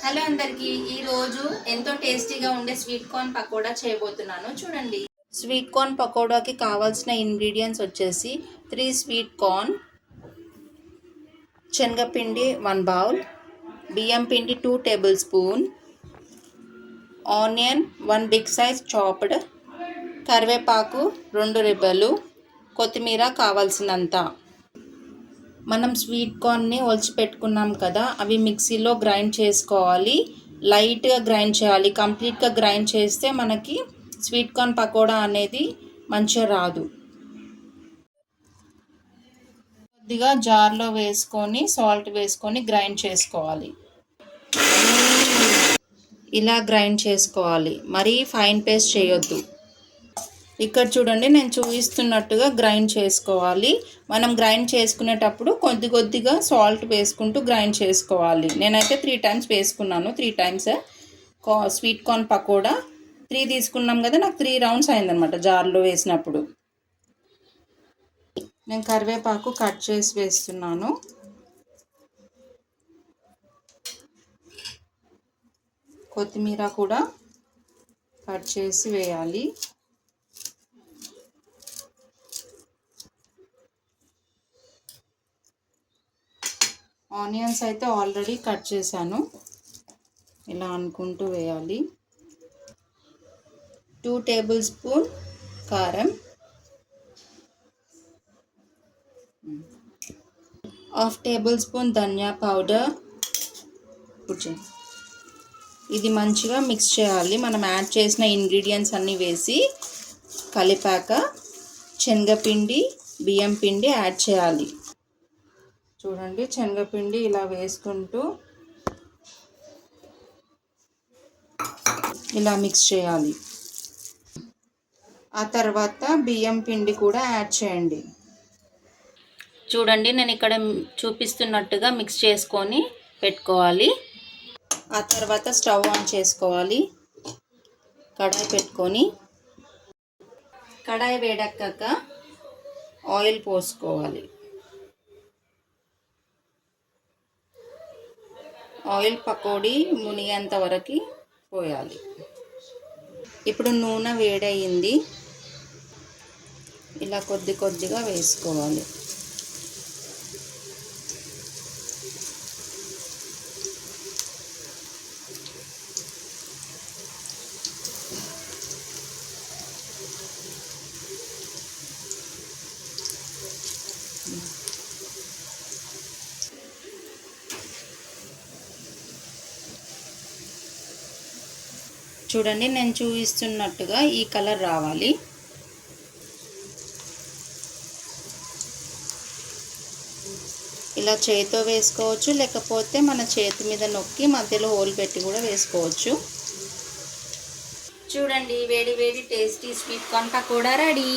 Hello అందరికీ ఈరోజు ఎంతో టేస్టీగా ఉండే స్వీట్ కార్న్ పకోడా చేయబోతున్నాను. చూడండి, స్వీట్ కార్న్ పకోడాకి కావాల్సిన ఇంగ్రీడియంట్స్ వచ్చేసి 3 స్వీట్ కార్న్, శనగపిండి 1 బౌల్, బియ్యం పిండి 2 tablespoon, onion 1 big size chopped, కరివేపాకు 2 రెబ్బలు, కొత్తిమీర కావాల్సినంత. మనం స్వీట్ కార్న్ని ఒలిచి పెట్టుకున్నాం కదా, అవి మిక్సీలో గ్రైండ్ చేసుకోవాలి. లైట్గా గ్రైండ్ చేయాలి. కంప్లీట్గా గ్రైండ్ చేస్తే మనకి స్వీట్ కార్న్ పకోడా అనేది మంచిగా రాదు. కొద్దిగా జార్లో వేసుకొని సాల్ట్ వేసుకొని గ్రైండ్ చేసుకోవాలి. ఇలా గ్రైండ్ చేసుకోవాలి, మరీ ఫైన్ పేస్ట్ చేయొద్దు. ఇక్కడ చూడండి, నేను చూపిస్తున్నట్టుగా గ్రైండ్ చేసుకోవాలి. మనం గ్రైండ్ చేసుకునేటప్పుడు కొద్దిగా సాల్ట్ వేసుకుంటూ గ్రైండ్ చేసుకోవాలి. నేనైతే 3 టైమ్స్ వేసుకున్నాను. 3 టైమ్స్ స్వీట్ కార్న్ పకోడా 3 తీసుకున్నాం కదా, నాకు 3 రౌండ్స్ అయిందనమాట జార్లో వేసినప్పుడు. నేను కరివేపాకు కట్ చేసి వేస్తున్నాను. కొత్తిమీర కూడా కట్ చేసి వేయాలి. ఆనియన్స్ అయితే ఆల్రెడీ కట్ చేశాను. ఇలా అనుకుంటూ వేయాలి. 2 టేబుల్ స్పూన్ కారం, 1/2 టేబుల్ స్పూన్ ధనియా పౌడర్. ఇది మంచిగా మిక్స్ చేయాలి. మనం యాడ్ చేసిన ఇంగ్రీడియంట్స్ అన్నీ వేసి కలిపాక శనగపిండి, బియ్యం పిండి యాడ్ చేయాలి. చూడండి, శనగపిండి ఇలా వేసుకుంటూ ఇలా మిక్స్ చేయాలి. ఆ తర్వాత బియ్యం పిండి కూడా యాడ్ చేయండి. చూడండి, నేను ఇక్కడ చూపిస్తున్నట్టుగా మిక్స్ చేసుకొని పెట్టుకోవాలి. ఆ తర్వాత స్టవ్ ఆన్ చేసుకోవాలి. కడాయి పెట్టుకొని కడాయి వేడెక్కాక ఆయిల్ పోసుకోవాలి. ఆయిల్ పకోడీ మునిగేంత వరకు పోయాలి. ఇప్పుడు నూనె వేడయింది. ఇలా కొద్దిగా వేసుకోవాలి. చూడండి, నేను చూపిస్తున్నట్టుగా ఈ కలర్ రావాలి. ఇలా చేతితో వేసుకోవచ్చు, లేకపోతే మన చేతి మీద నొక్కి మధ్యలో హోల్ పెట్టి కూడా వేసుకోవచ్చు. చూడండి, వేడి వేడి tasty sweet corn pakoda ready.